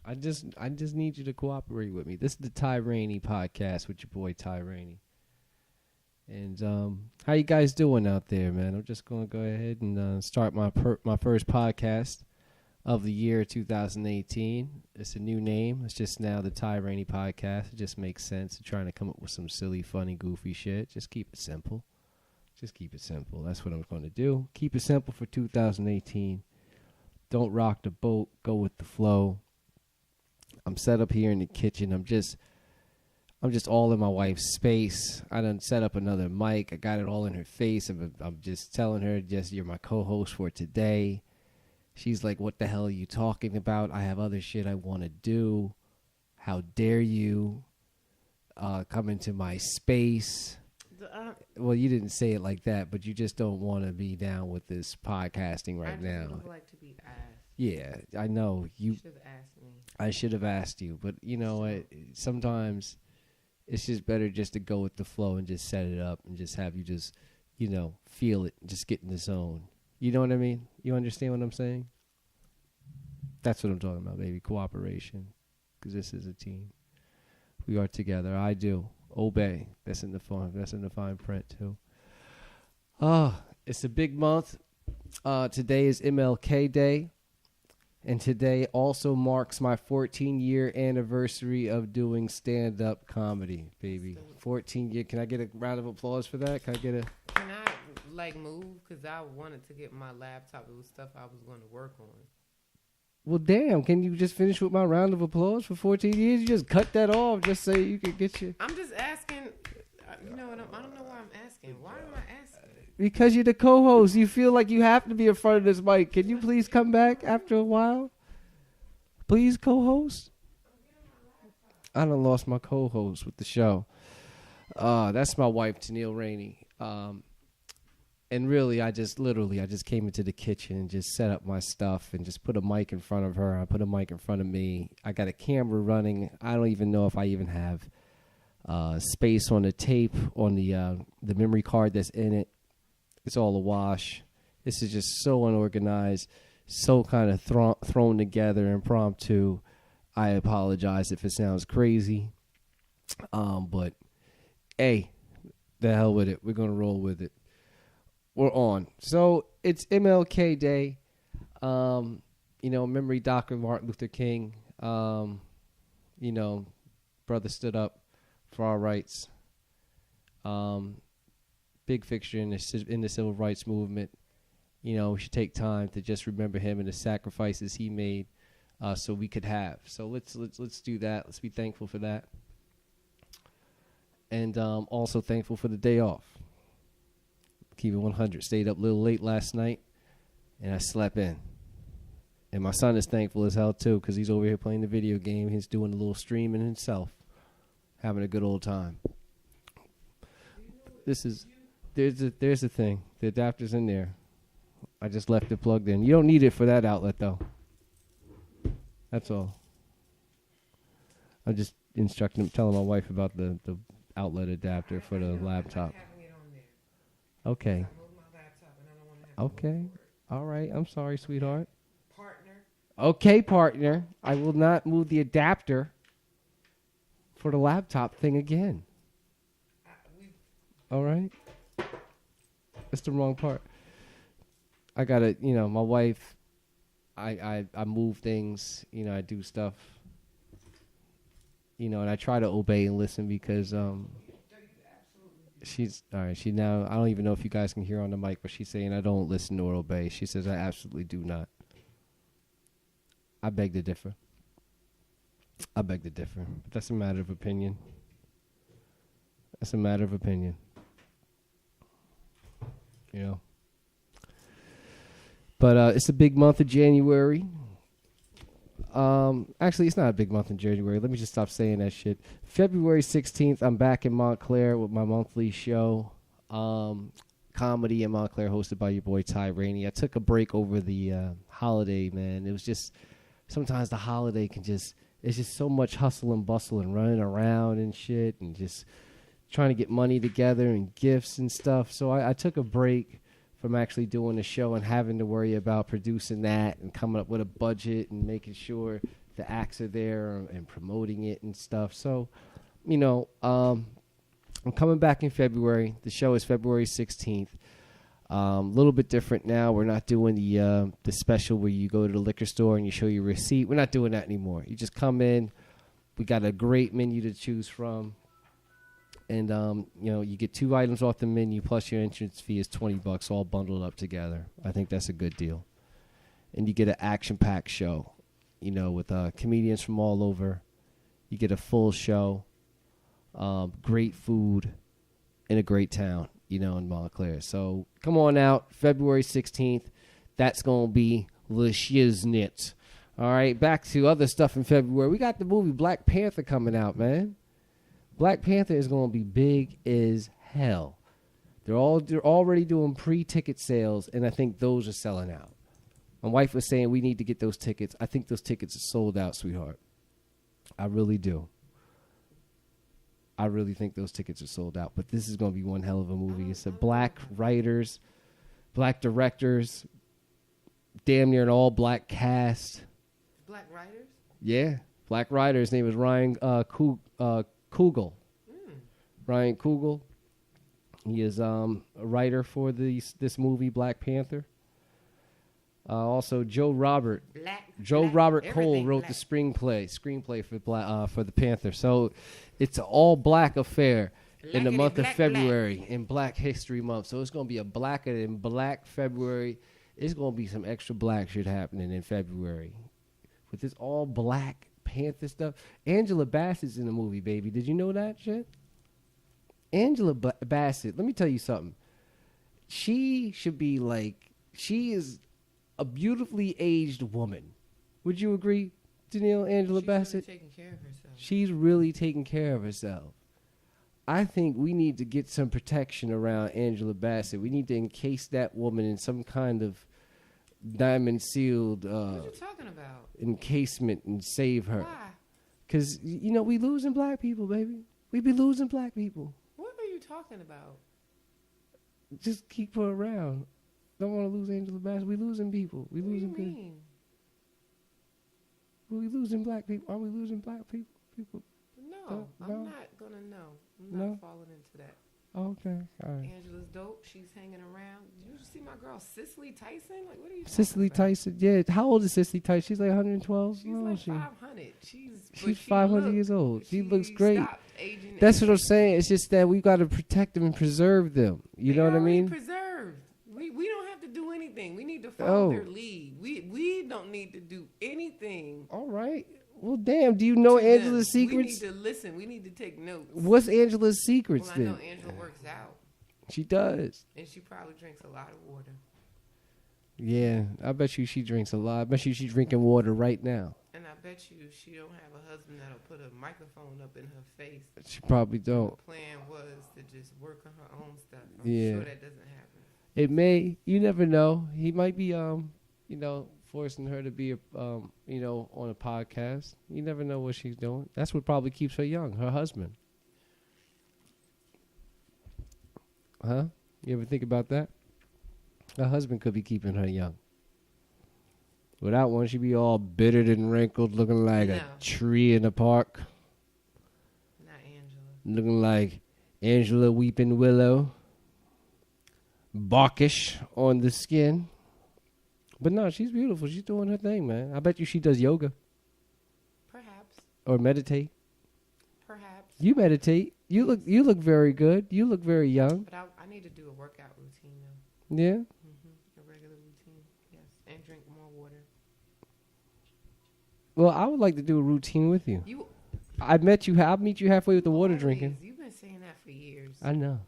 I just need you to cooperate with me. This is the Ty Raney Podcast with your boy Ty Raney. And how you guys doing out there, man? I'm just going to go ahead and start my first podcast of the year 2018. It's a new name. It's just now the Ty Raney Podcast. It just makes sense. I'm trying to come up with some silly, funny, goofy shit. Just keep it simple. Just keep it simple. That's what I'm going to do. Keep it simple for 2018. Don't rock the boat. Go with the flow. I'm set up here in the kitchen. I'm just all in my wife's space. I done set up another mic. I got it all in her face. I'm just telling her, you're my co-host for today. She's like, what the hell are you talking about? I have other shit I want to do. How dare you come into my space? Well, you didn't say it like that, but you just don't want to be down with this podcasting right now. I would like to be asked. Yeah, I know. You should have asked me. I should have asked you, but you know what? Sometimes it's just better just to go with the flow and just set it up and just have you just, feel it, just get in the zone. You know what I mean? You understand what I'm saying? That's what I'm talking about, baby. Cooperation, because this is a team. We are together. I do. Obey. That's in the fine print too. It's a big month. Today is MLK Day. And today also marks my 14-year anniversary of doing stand-up comedy, baby. 14 years. Can I get a round of applause for that? Can I move? Because I wanted to get my laptop. It was stuff I was going to work on. Well, damn. Can you just finish with my round of applause for 14 years? You just cut that off just so you can get your... I'm just asking. I don't know why I'm asking. Why am I asking? Because you're the co-host. You feel like you have to be in front of this mic. Can you please come back after a while? Please, co-host? I done lost my co-host with the show. That's my wife, Ty Raney. And really, I just came into the kitchen and just set up my stuff and just put a mic in front of her. I put a mic in front of me. I got a camera running. I don't even know if I even have space on the tape on the memory card that's in it. It's all a wash. This is just so unorganized, so kind of thrown together, impromptu. I apologize if it sounds crazy. But, hey, the hell with it. We're going to roll with it. We're on. So, it's MLK Day. Memory Dr. Martin Luther King. Brother stood up for our rights. Big fixture in the civil rights movement. We should take time to just remember him and the sacrifices he made, so we could have. So let's do that. Let's be thankful for that, and also thankful for the day off. Keep it 100. Stayed up a little late last night, and I slept in. And my son is thankful as hell too, because he's over here playing the video game. He's doing a little streaming himself, having a good old time. There's the thing. The adapter's in there. I just left it plugged in. You don't need it for that outlet, though. That's all. I'm just telling my wife about the outlet adapter for the laptop. Okay. Okay. All right. I'm sorry, sweetheart. Partner. Okay, partner. I will not move the adapter for the laptop thing again. All right. That's the wrong part. I gotta, my wife, I move things, I do stuff, and I try to obey and listen because, she's, all right, I don't even know if you guys can hear on the mic, but she's saying I don't listen or obey. She says I absolutely do not. I beg to differ. But that's a matter of opinion. But it's a big month of January. Actually, it's not a big month in January. Let me just stop saying that shit. February 16th, I'm back in Montclair with my monthly show, comedy in Montclair, hosted by your boy Ty Raney. I took a break over the holiday, man. It was just, sometimes the holiday it's just so much hustle and bustle and running around and shit and just trying to get money together and gifts and stuff. So I took a break from actually doing the show and having to worry about producing that and coming up with a budget and making sure the acts are there and promoting it and stuff. So, I'm coming back in February. The show is February 16th. A little bit different now. We're not doing the special where you go to the liquor store and you show your receipt. We're not doing that anymore. You just come in. We got a great menu to choose from. And, you get 2 items off the menu plus your entrance fee is $20 all bundled up together. I think that's a good deal. And you get an action-packed show, with comedians from all over. You get a full show, great food in a great town, in Montclair. So come on out, February 16th. That's going to be the shiznit. All right, back to other stuff in February. We got the movie Black Panther coming out, man. Black Panther is going to be big as hell. They're already doing pre-ticket sales, and I think those are selling out. My wife was saying we need to get those tickets. I think those tickets are sold out, sweetheart. I really do. I really think those tickets are sold out. But this is going to be one hell of a movie. It's a black writers, black directors, damn near an all-black cast. Black writers? Yeah, black writer. His name is Ryan Coogler. Ryan Coogler. He is a writer for this movie, Black Panther. Also, Joe Robert Cole wrote the screenplay for the Panther. So it's an all black affair in the month of February in Black History Month. So it's going to be a blacker than black February. It's going to be some extra black shit happening in February with this all black Panther stuff. Angela Bassett's in the movie, baby. Did you know that shit? Angela Bassett, let me tell you something. She should be she is a beautifully aged woman. Would you agree, Danielle, Angela Bassett? She's really taking care of herself. She's really taking care of herself. I think we need to get some protection around Angela Bassett. We need to encase that woman in some kind of diamond-sealed what are you talking about? Encasement and save her. Why? Because, we losing black people, baby. We be losing black people. What are you talking about? Just keep her around. Don't want to lose Angela Bassett. We losing people. We What do you losing people. mean? We losing black people. Are we losing black people? No, I'm not going to know. I'm not falling into that. Oh, okay. All right. Angela's dope. She's hanging around. Did you see my girl Cicely Tyson? What are you Cicely talking about? Tyson. Yeah. How old is Cicely Tyson? She's like 112. She's like 500. She's 500 years old. She looks great. Stopped aging. That's what I'm saying. It's just that we got to protect them and preserve them. You know what I mean? Preserved. We don't have to do anything. We need to follow their lead. We don't need to do anything. All right. Well, damn. Do you know Angela's secrets? We need to listen. We need to take notes. What's Angela's secrets then? I know Angela works out. She does. And she probably drinks a lot of water. Yeah, I bet you she drinks a lot. I bet you she's drinking water right now. And I bet you she don't have a husband that'll put a microphone up in her face. She probably don't. The plan was to just work on her own stuff. I'm sure that doesn't happen. It may. You never know. He might be, forcing her to be, on a podcast. You never know what she's doing. That's what probably keeps her young. Her husband. Huh? You ever think about that? Her husband could be keeping her young. Without one, she'd be all bittered and wrinkled, looking like a tree in the park. Not Angela. Looking like Angela Weeping Willow. Barkish on the skin. But no, she's beautiful. She's doing her thing, man. I bet you she does yoga. Perhaps. Or meditate. Perhaps. You meditate. You look very good. You look very young. But I need to do a workout routine now. Yeah? A regular routine, yes. And drink more water. Well, I would like to do a routine with you. I'll meet you halfway with the water drinking. You've been saying that for years. I know.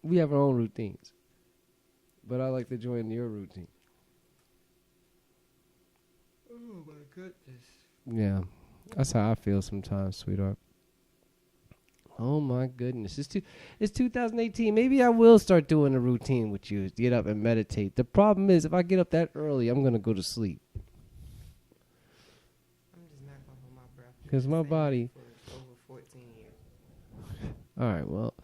We have our own routines. But I like to join your routine. Oh, my goodness. Yeah. That's how I feel sometimes, sweetheart. Oh, my goodness. It's 2018. Maybe I will start doing a routine with you. Get up and meditate. The problem is, if I get up that early, I'm going to go to sleep. I'm just not going to hold my breath. Because my body... For over 14 years. All right, well...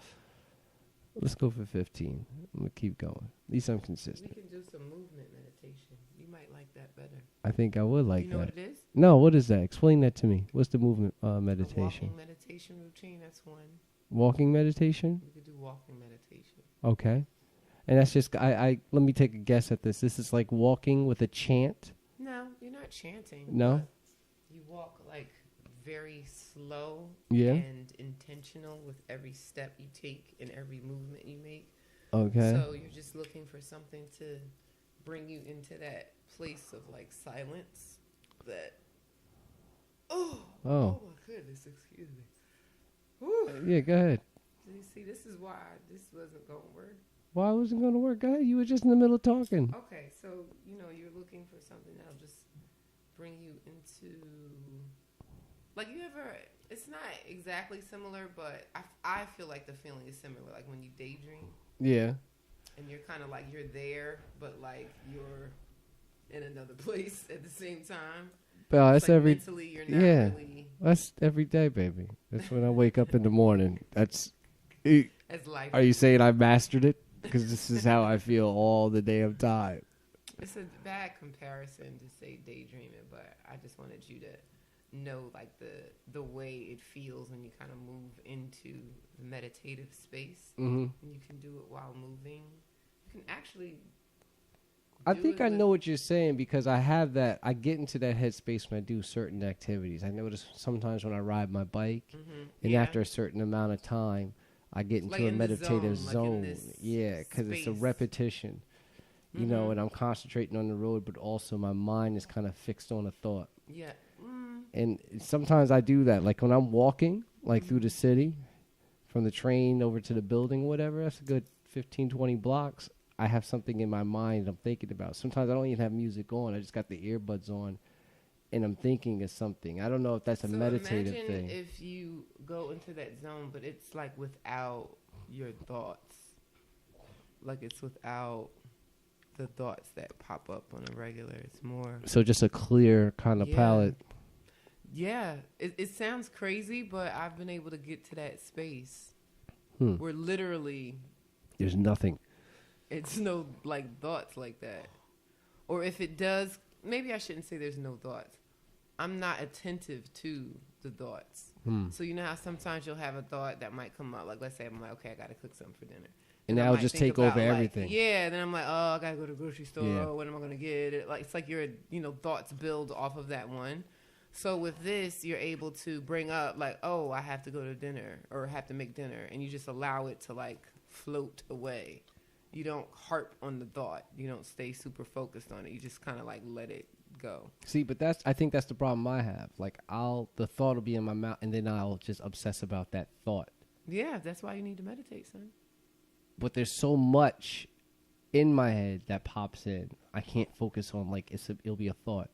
Let's go for 15. I'm going to keep going. At least I'm consistent. We can do some movement meditation. You might like that better. I think I would like that. You know what it is? No, what is that? Explain that to me. What's the movement meditation? A walking meditation routine, that's one. Walking meditation? You could do walking meditation. Okay. And that's just, I let me take a guess at this. This is like walking with a chant? No, you're not chanting. No? You walk like very slow Yeah. and intentional with every step you take and every movement you make. Okay. So you're just looking for something to bring you into that place of like silence that, oh my goodness, excuse me. Whew. Yeah, go ahead. You see, this is why this wasn't going to work. Why wasn't going to work? Go ahead. You were just in the middle of talking. Okay, so, you're looking for something that'll just bring you into, like, it's not exactly similar, but I feel like the feeling is similar, like when you daydream. Yeah. And you're kind of like, you're there, but like you're in another place at the same time. Well, that's like every, mentally, you're not really. That's every day, baby. That's when I wake up in the morning. That's life. Are you saying I mastered it? Because this is how I feel all the damn time. It's a bad comparison to say daydreaming, but I just wanted you to know like the way it feels when you kind of move into the meditative space. Mm-hmm. And you can do it while moving. You can actually. I think I know what you're saying because I have that. I get into that headspace when I do certain activities. I notice sometimes when I ride my bike, and after a certain amount of time, I get into a meditative zone. Yeah, because it's a repetition, you know, and I'm concentrating on the road, but also my mind is kind of fixed on a thought. Yeah. And sometimes I do that. Like when I'm walking, like through the city, from the train over to the building, whatever, that's a good 15, 20 blocks. I have something in my mind I'm thinking about. Sometimes I don't even have music on. I just got the earbuds on, and I'm thinking of something. I don't know if that's a meditative thing. Imagine if you go into that zone, but it's like without your thoughts. Like it's without the thoughts that pop up on a regular. It's more... So just a clear kind of palette. Yeah. It sounds crazy, but I've been able to get to that space where literally... There's nothing. It's no, like, thoughts like that. Or if it does, maybe I shouldn't say there's no thoughts. I'm not attentive to the thoughts. So you know how sometimes you'll have a thought that might come up. Like, let's say I'm like, okay, I got to cook something for dinner. And that will just take over everything. Yeah, then I'm like, oh, I got to go to the grocery store. Yeah. What am I going to get? It's like your, thoughts build off of that one. So with this, you're able to bring up, like, oh, I have to go to dinner or have to make dinner. And you just allow it to, like, float away. You don't harp on the thought. You don't stay super focused on it. You just kind of like let it go. See, but I think that's the problem I have. Like the thought will be in my mouth and then I'll just obsess about that thought. Yeah, that's why you need to meditate, son. But there's so much in my head that pops in. I can't focus on like it'll be a thought.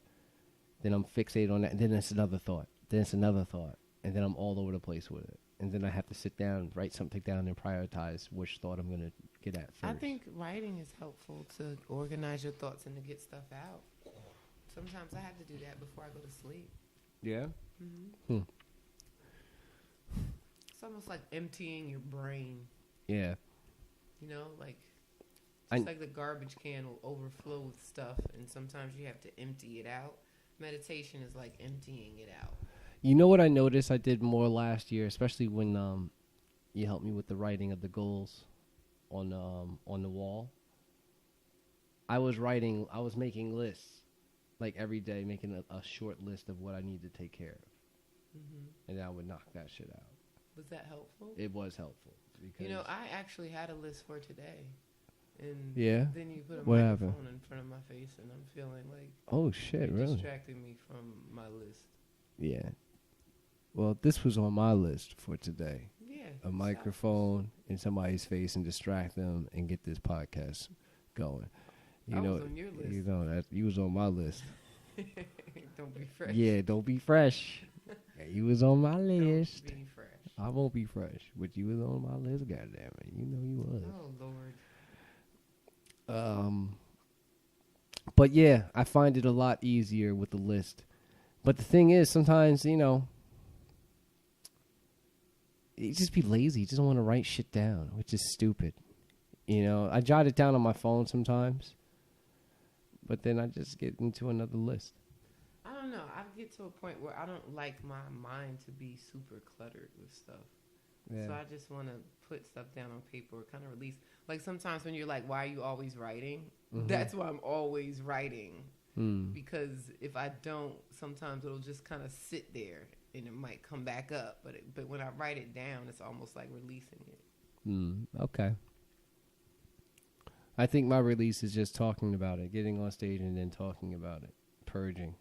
Then I'm fixated on that and then it's another thought. Then it's another thought. And then I'm all over the place with it. And then I have to sit down, write something down and prioritize which thought I'm going to get at first. I think writing is helpful to organize your thoughts and to get stuff out. Sometimes I have to do that before I go to sleep. Yeah? Mm-hmm. It's almost like emptying your brain. Yeah. Like just like the garbage can will overflow with stuff, and sometimes you have to empty it out. Meditation is like emptying it out. You know what I noticed I did more last year, especially when you helped me with the writing of the goals on the wall. I was making lists, like every day, making a short list of what I need to take care of. And I would knock that shit out. Was that helpful? It was helpful. Because I actually had a list for today. And then you put a microphone in front of my face, and I'm feeling like... Oh, shit, really? Distracting me from my list. Yeah. Well, this was on my list for today. Yeah. A microphone in somebody's face and distract them and get this podcast going. I was on your list. You was on my list. Don't be fresh. Yeah, don't be fresh. You was on my list. Don't be fresh. I won't be fresh, but you was on my list, goddamn it. You know you was. Oh, Lord. But yeah, I find it a lot easier with the list. But the thing is, sometimes, you just be lazy. You just don't want to write shit down, which is stupid. You know, I jot it down on my phone sometimes, but then I just get into another list. I don't know. I get to a point where I don't like my mind to be super cluttered with stuff. Yeah. So I just want to put stuff down on paper or kind of release. Like sometimes when you're like, why are you always writing? Mm-hmm. That's why I'm always writing. Because if I don't, sometimes it'll just kind of sit there and it might come back up. But when I write it down, it's almost like releasing it. Okay. I think my release is just talking about it, getting on stage and then talking about it, purging.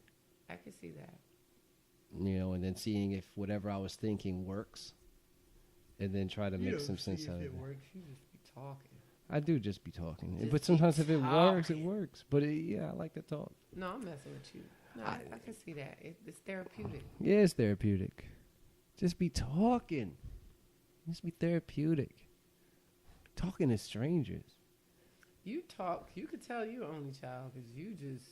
I can see that. You know, and then seeing if whatever I was thinking works, and then try to make some sense out of it. If it works, you just be talking. I do just be talking. But sometimes if it works, it works. But yeah, I like to talk. No, I'm messing with you. No, I can see that. It's therapeutic. Yeah, it's therapeutic. Just be talking. Just be therapeutic. Talking to strangers. You talk. You could tell you're only child because you just.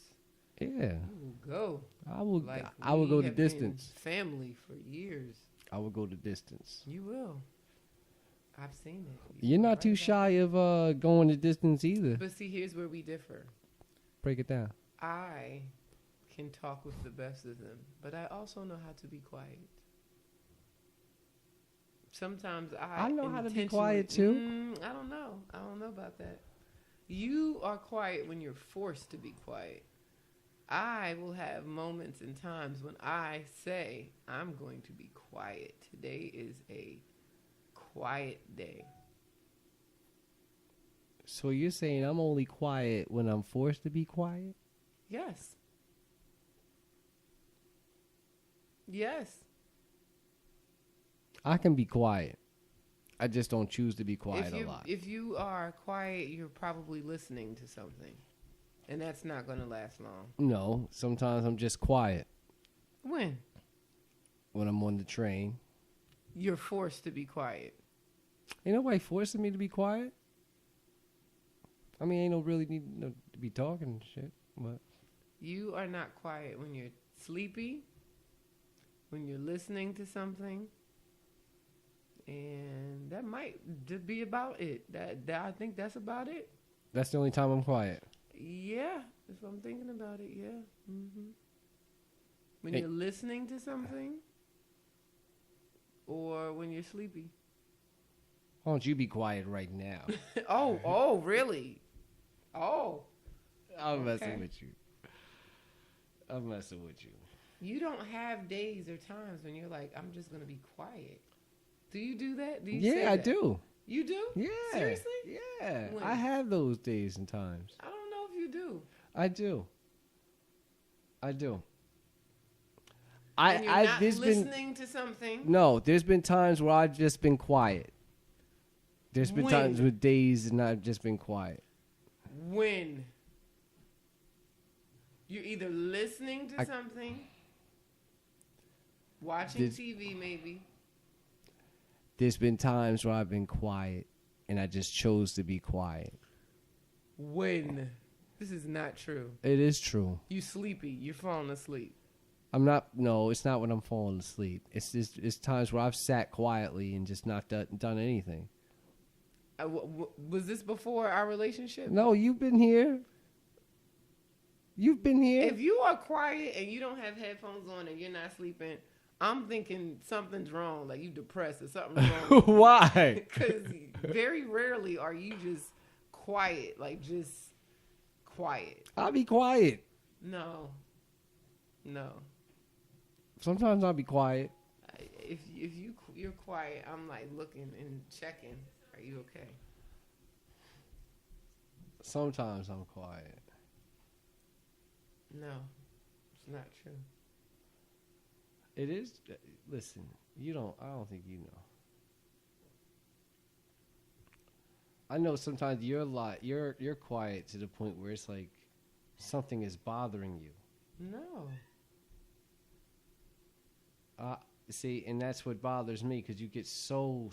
Yeah. You will go. I will. Like I will go the distance. Family for years. I will go the distance. You will. I've seen it. You're not too shy of going the distance either. But see, here's where we differ. Break it down. I can talk with the best of them, but I also know how to be quiet. Sometimes I know how to be quiet too. I don't know. I don't know about that. You are quiet when you're forced to be quiet. I will have moments and times when I say, I'm going to be quiet. Today is a quiet day. So you're saying I'm only quiet when I'm forced to be quiet? Yes. Yes. I can be quiet. I just don't choose to be quiet a lot. If you are quiet, you're probably listening to something. And that's not going to last long. No, sometimes I'm just quiet. When? When I'm on the train. You're forced to be quiet. Ain't nobody forcing me to be quiet. I mean, ain't no really need to be talking and shit. But you are not quiet when you're sleepy, when you're listening to something. And that might just be about it. That I think that's about it. That's the only time I'm quiet. Yeah, if I'm thinking about it, yeah. Mm-hmm. When you're listening to something, or when you're sleepy. Why don't you be quiet right now? Oh, really? Oh. I'm messing with you. I'm messing with you. You don't have days or times when you're like, I'm just going to be quiet. Do you do that? Do you say I that? do. You do? Yeah. Seriously? Yeah. When? I have those days and times. I don't know if you do. I do. And you're not listening to something? No, there's been times where I've just been quiet. There's been times with days and I've just been quiet. When? You're either listening to something, watching TV maybe. There's been times where I've been quiet and I just chose to be quiet. When? This is not true. It is true. You sleepy. You're falling asleep. I'm not. No, it's not when I'm falling asleep. It's times where I've sat quietly and just not done anything. Was this before our relationship? No, you've been here. You've been here. If you are quiet and you don't have headphones on and you're not sleeping, I'm thinking something's wrong, like you depressed or something's wrong. Why? Because very rarely are you just quiet, like just quiet. I'll be quiet. No. Sometimes I'll be quiet. If you're quiet, I'm like looking and checking. Are you okay? Sometimes I'm quiet. No, it's not true. It is. Listen, I don't think you know. I know sometimes you're quiet to the point where it's like something is bothering you. No. See, and that's what bothers me because you get so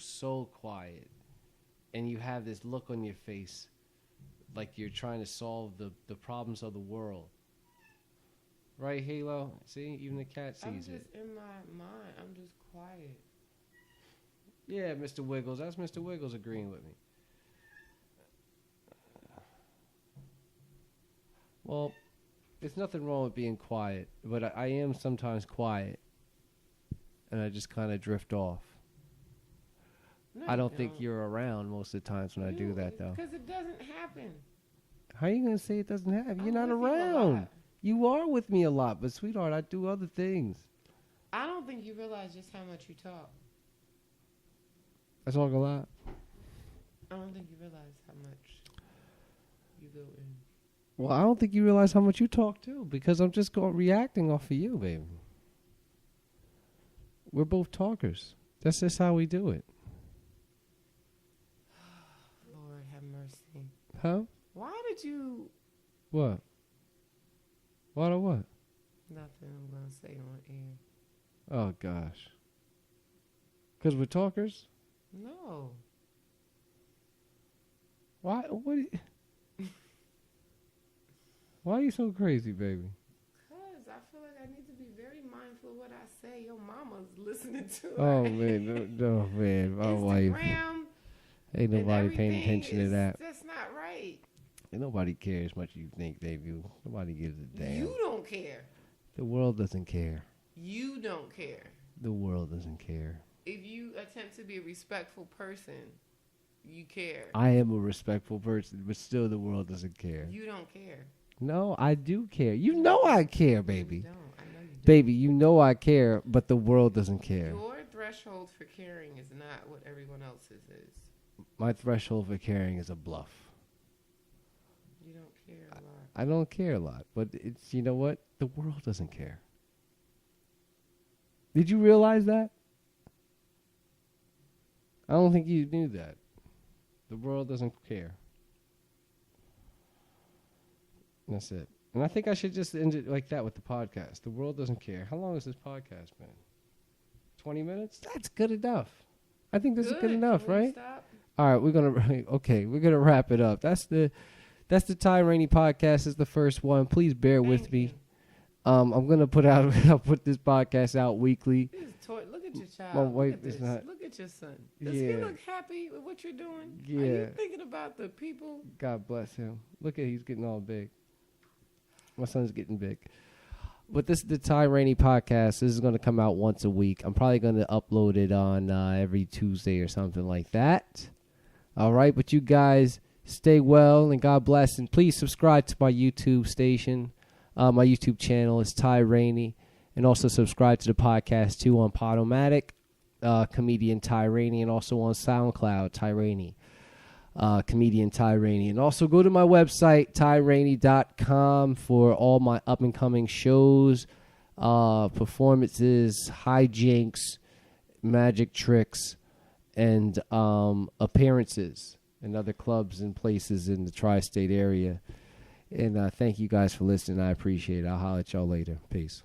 quiet, and you have this look on your face, like you're trying to solve the problems of the world. Right, Halo? See, even the cat sees it. I'm just in my mind. I'm just quiet. Yeah, Mr. Wiggles. That's Mr. Wiggles agreeing with me. Well, there's nothing wrong with being quiet, but I am sometimes quiet, and I just kind of drift off. No, I don't think you're around most of the times when I do that, though. Because it doesn't happen. How are you going to say it doesn't happen? You're not with you a around. lot. You are with me a lot, but sweetheart, I do other things. I don't think you realize just how much you talk. I talk a lot. I don't think you realize how much you go in. Well, I don't think you realize how much you talk, too, because I'm just reacting off of you, baby. We're both talkers. That's just how we do it. Lord have mercy. Huh? Why did you... What? What or what? Nothing I'm going to say on air. Oh, gosh. Because we're talkers? No. Why? What? Why are you so crazy, baby? Because I feel like I need to be very mindful of what I say. Your mama's listening to it. Oh, man. No, man. My wife. Instagram. Ain't nobody paying attention to that. That's not right. Ain't nobody cares much you think they do. Nobody gives a damn. You don't care. The world doesn't care. You don't care. The world doesn't care. If you attempt to be a respectful person, you care. I am a respectful person, but still the world doesn't care. You don't care. No, I do care. You know I care, baby. You don't. I know you don't. Baby, you know I care, but the world doesn't care. Your threshold for caring is not what everyone else's is. My threshold for caring is a bluff. You don't care a lot. I don't care a lot, but it's, you know what? The world doesn't care. Did you realize that? I don't think you knew that. The world doesn't care. That's it. And I think I should just end it like that with the podcast. The world doesn't care. How long has this podcast been? 20 minutes? That's good enough. I think this is good enough, Can we right? stop? All right, we're gonna wrap it up. That's the Ty Raney Podcast. Is the first one. Please bear with me. I'm gonna I'll put this podcast out weekly. Look at your child. My wife look at is this. not. Look at your son. Does he look happy with what you're doing? Yeah. Are you thinking about the people? God bless him. Look at he's getting all big. My son's getting big. But this is the Ty Raney Podcast. This is going to come out once a week. I'm probably going to upload it on every Tuesday or something like that. All right, but you guys stay well and God bless. And please subscribe to my YouTube station. My YouTube channel is Ty Raney. And also subscribe to the podcast, too, on Podomatic, comedian Ty Raney, and also on SoundCloud, Ty Raney. Comedian Ty Raney. And also go to my website, tyraney.com, for all my up-and-coming shows, performances, hijinks, magic tricks, and appearances in other clubs and places in the tri-state area. And thank you guys for listening. I appreciate it. I'll holler at y'all later. Peace.